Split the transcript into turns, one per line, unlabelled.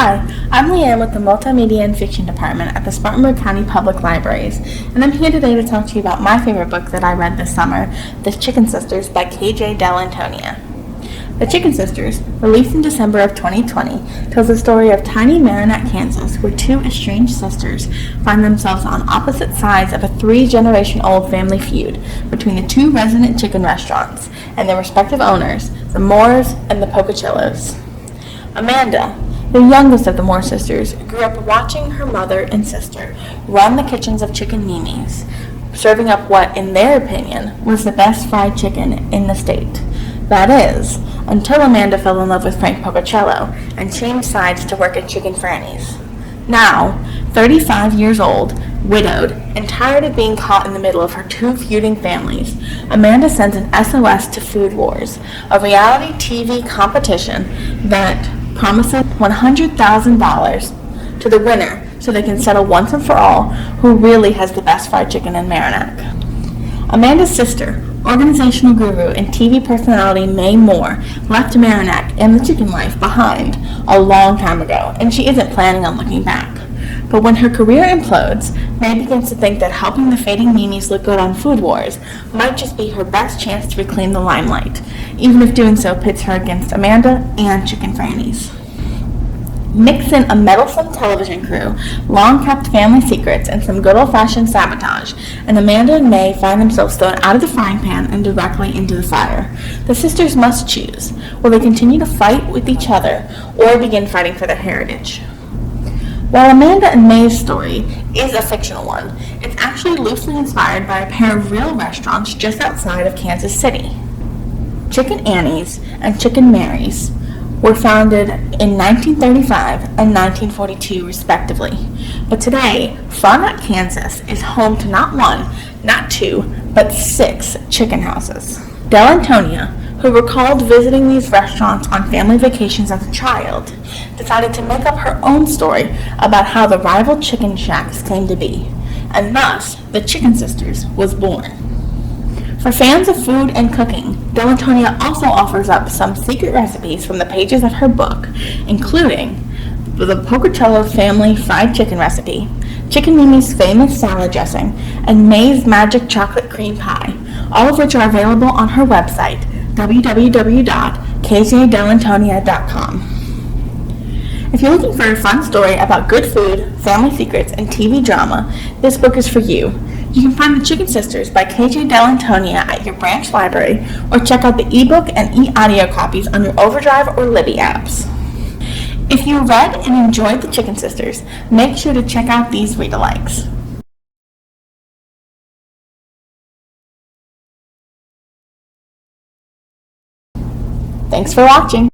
Hi, I'm Leanne with the Multimedia and Fiction Department at the Spartanburg County Public Libraries, and I'm here today to talk to you about my favorite book that I read this summer, The Chicken Sisters by K.J. Dell'Antonia. The Chicken Sisters, released in December of 2020, tells the story of tiny Merinac, Kansas, where two estranged sisters find themselves on opposite sides of a 3-generation-old family feud between the two resident chicken restaurants and their respective owners, the Moores and the Pogociellos. Amanda, the youngest of the Moore sisters, grew up watching her mother and sister run the kitchens of Chicken Mimi's, serving up what, in their opinion, was the best fried chicken in the state. That is, until Amanda fell in love with Frank Pogociello and changed sides to work at Chicken Frannie's. Now, 35 years old, widowed, and tired of being caught in the middle of her two feuding families, Amanda sends an SOS to Food Wars, a reality TV competition that promises $100,000 to the winner so they can settle once and for all who really has the best fried chicken in Merinac. Amanda's sister, organizational guru and TV personality Mae Moore, left Merinac and the chicken life behind a long time ago, and she isn't planning on looking back. But when her career implodes, Mae begins to think that helping the fading Mimi's look good on Food Wars might just be her best chance to reclaim the limelight, even if doing so pits her against Amanda and Chicken Frannie's. Mix in a meddlesome television crew, long-kept family secrets, and some good old-fashioned sabotage, and Amanda and Mae find themselves thrown out of the frying pan and directly into the fire. The sisters must choose. Will they continue to fight with each other, or begin fighting for their heritage? While Amanda and Mae's story is a fictional one, it's actually loosely inspired by a pair of real restaurants just outside of Kansas City. Chicken Annie's and Chicken Mary's were founded in 1935 and 1942 respectively. But today, Frank, Kansas is home to not one, not two, but 6 chicken houses. Dell'Antonia, who recalled visiting these restaurants on family vacations as a child, decided to make up her own story about how the rival chicken shacks came to be, and thus the Chicken Sisters was born. For fans of food and cooking, Dell'Antonia also offers up some secret recipes from the pages of her book, including the Pogociello family fried chicken recipe, Chicken Mimi's famous salad dressing, and Mae's magic chocolate cream pie, all of which are available on her website, www.kjdell'antonia.com. If you're looking for a fun story about good food, family secrets, and TV drama, this book is for you. You can find The Chicken Sisters by K.J. Dell'Antonia at your branch library, or check out the ebook and e-audio copies on your Overdrive or Libby apps. If you read and enjoyed The Chicken Sisters, make sure to check out these read-alikes. Thanks for watching.